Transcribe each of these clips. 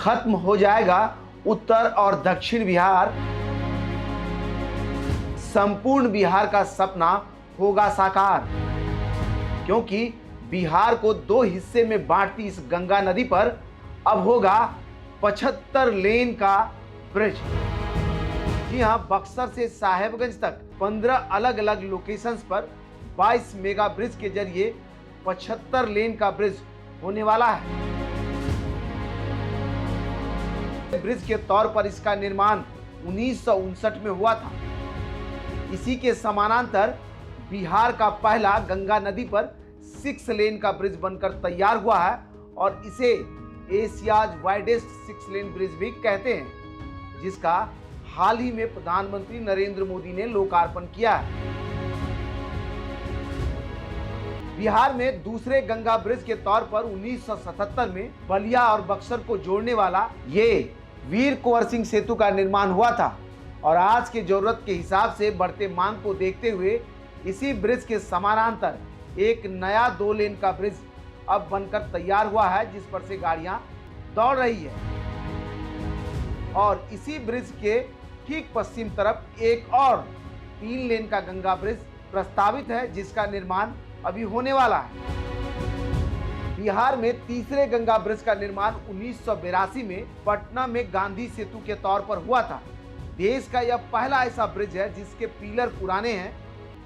खत्म हो जाएगा उत्तर और दक्षिण बिहार, संपूर्ण बिहार का सपना होगा साकार। क्योंकि बिहार को दो हिस्से में बांटती इस गंगा नदी पर अब होगा 75 लेन का ब्रिज। जी हां, बक्सर से साहेबगंज तक 15 अलग अलग लोकेशंस पर 22 मेगा ब्रिज के जरिए 75 लेन का ब्रिज होने वाला है। ब्रिज के तौर पर इसका निर्माण 1959 में हुआ था। इसी के समानांतर बिहार का पहला गंगा नदी पर 6 लेन का ब्रिज बनकर तैयार हुआ है और इसे एशियाज वाइडेस्ट 6 लेन ब्रिज भी कहते हैं, जिसका हाल ही में प्रधानमंत्री नरेंद्र मोदी ने लोकार्पण किया है। बिहार में दूसरे गंगा ब्रिज के तौर पर 1977 में बलिया और बक्सर को जोड़ने वाला ये वीर कुंवर सिंह सेतु का निर्माण हुआ था और आज की जरूरत के हिसाब से बढ़ते मांग को देखते हुए इसी ब्रिज के समानांतर एक नया 2 लेन का ब्रिज अब बनकर तैयार हुआ है, जिस पर से गाड़ियां दौड़ रही है। और इसी ब्रिज के ठीक पश्चिम तरफ एक और 3 लेन का गंगा ब्रिज प्रस्तावित है, जिसका निर्माण अभी होने वाला है। बिहार में तीसरे गंगा ब्रिज का निर्माण 1982 में पटना में गांधी सेतु के तौर पर हुआ था। देश का यह पहला ऐसा ब्रिज है जिसके पिलर पुराने हैं,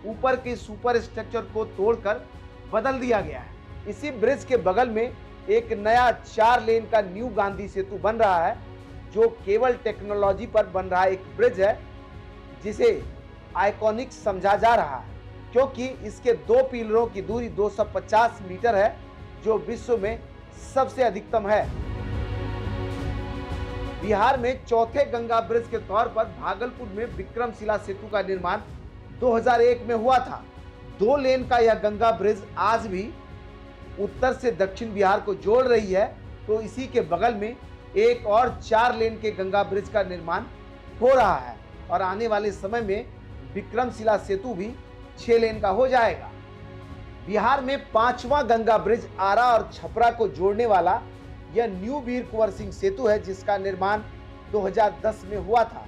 ऊपर के सुपर स्ट्रक्चर को तोड़कर बदल दिया गया है। इसी ब्रिज के बगल में एक नया 4 लेन का न्यू गांधी सेतु बन रहा है, जो केवल टेक्नोलॉजी पर बन रहा एक ब्रिज है, जिसे आइकॉनिक समझा जा रहा है क्योंकि इसके 2 पिलरों की दूरी 250 मीटर है, जो विश्व में सबसे अधिकतम है। बिहार में चौथे गंगा ब्रिज के तौर पर भागलपुर में विक्रमशिला सेतु का निर्माण 2001 में हुआ था। 2 लेन का यह गंगा ब्रिज आज भी उत्तर से दक्षिण बिहार को जोड़ रही है, तो इसी के बगल में एक और 4 लेन के गंगा ब्रिज का निर्माण हो रहा है और आने वाले समय में विक्रमशिला सेतु भी 6 लेन का हो जाएगा। बिहार में 5वां गंगा ब्रिज आरा और छपरा को जोड़ने वाला यह न्यू वीर कुंवर सिंह सेतु है, जिसका निर्माण 2010 में हुआ था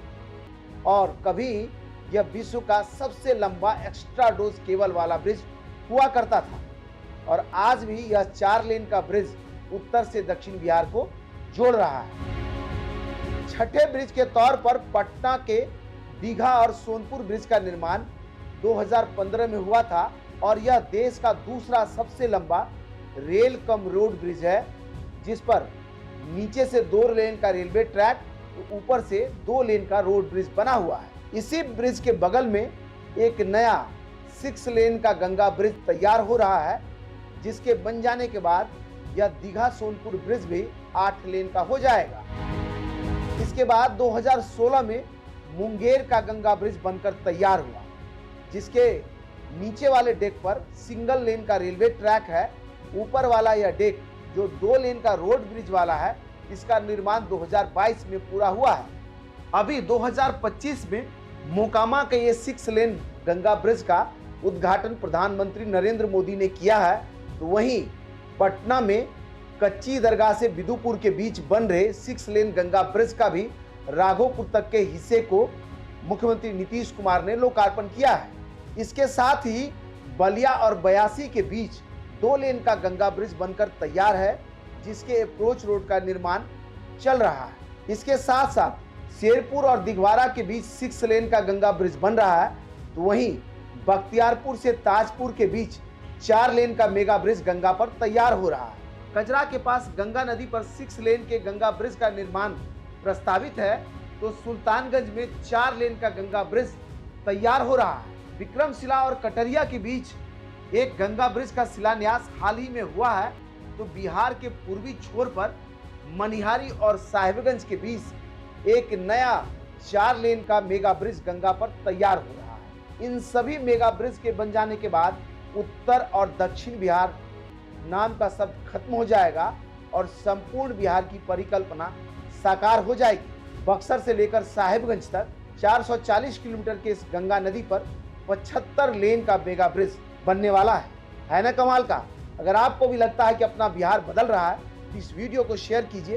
और कभी यह विश्व का सबसे लंबा एक्स्ट्रा डोज केबल वाला ब्रिज हुआ करता था और आज भी यह 4 लेन का ब्रिज उत्तर से दक्षिण बिहार को जोड़ रहा है। छठे ब्रिज के तौर पर पटना के दीघा और सोनपुर ब्रिज का निर्माण 2015 में हुआ था और यह देश का दूसरा सबसे लंबा रेल कम रोड ब्रिज है, जिस पर नीचे से 2 लेन का रेलवे ट्रैक तो ऊपर से 2 लेन का रोड ब्रिज बना हुआ है। इसी ब्रिज के बगल में एक नया 6 लेन का गंगा ब्रिज तैयार हो रहा है, जिसके बन जाने के बाद यह दीघा सोनपुर ब्रिज भी 8 लेन का हो जाएगा। इसके बाद 2016 में मुंगेर का गंगा ब्रिज बनकर तैयार हुआ, जिसके नीचे वाले डेक पर सिंगल लेन का रेलवे ट्रैक है। ऊपर वाला यह डेक जो 2 लेन का रोड ब्रिज वाला है, इसका निर्माण 2022 में पूरा हुआ है। अभी 2025 में मोकामा के ये 6 लेन गंगा ब्रिज का उद्घाटन प्रधानमंत्री नरेंद्र मोदी ने किया है, तो वहीं पटना में कच्ची दरगाह से बिदुपुर के बीच बन रहे 6 लेन गंगा ब्रिज का भी राघोपुर तक के हिस्से को मुख्यमंत्री नीतीश कुमार ने लोकार्पण किया है। इसके साथ ही बलिया और बयासी के बीच 2 लेन का गंगा ब्रिज बनकर तैयार है, जिसके अप्रोच रोड का निर्माण चल रहा है। इसके साथ साथ शेरपुर और दिघवारा के बीच 6 लेन का गंगा ब्रिज बन रहा है, तो वहीं बख्तियारपुर से ताजपुर के बीच 4 लेन का मेगा ब्रिज गंगा पर तैयार हो रहा है। कजरा के पास गंगा नदी पर 6 लेन के गंगा ब्रिज का निर्माण प्रस्तावित है, तो सुल्तानगंज में 4 लेन का गंगा ब्रिज तैयार हो रहा है। विक्रमशिला और कटरिया के बीच एक गंगा ब्रिज का शिलान्यास हाल ही में हुआ है, तो बिहार के पूर्वी छोर पर मनिहारी और साहेबगंज के बीच एक नया 4 लेन का मेगा ब्रिज गंगा पर तैयार हो रहा है। इन सभी मेगा ब्रिज के बन जाने के बाद उत्तर और दक्षिण बिहार नाम का शब्द खत्म हो जाएगा और संपूर्ण बिहार की परिकल्पना साकार हो जाएगी। बक्सर से लेकर साहेबगंज तक 440 किलोमीटर के इस गंगा नदी पर 75 लेन का मेगा ब्रिज बनने वाला है ना कमाल का। अगर आपको भी लगता है कि अपना बिहार बदल रहा है तो इस वीडियो को शेयर कीजिए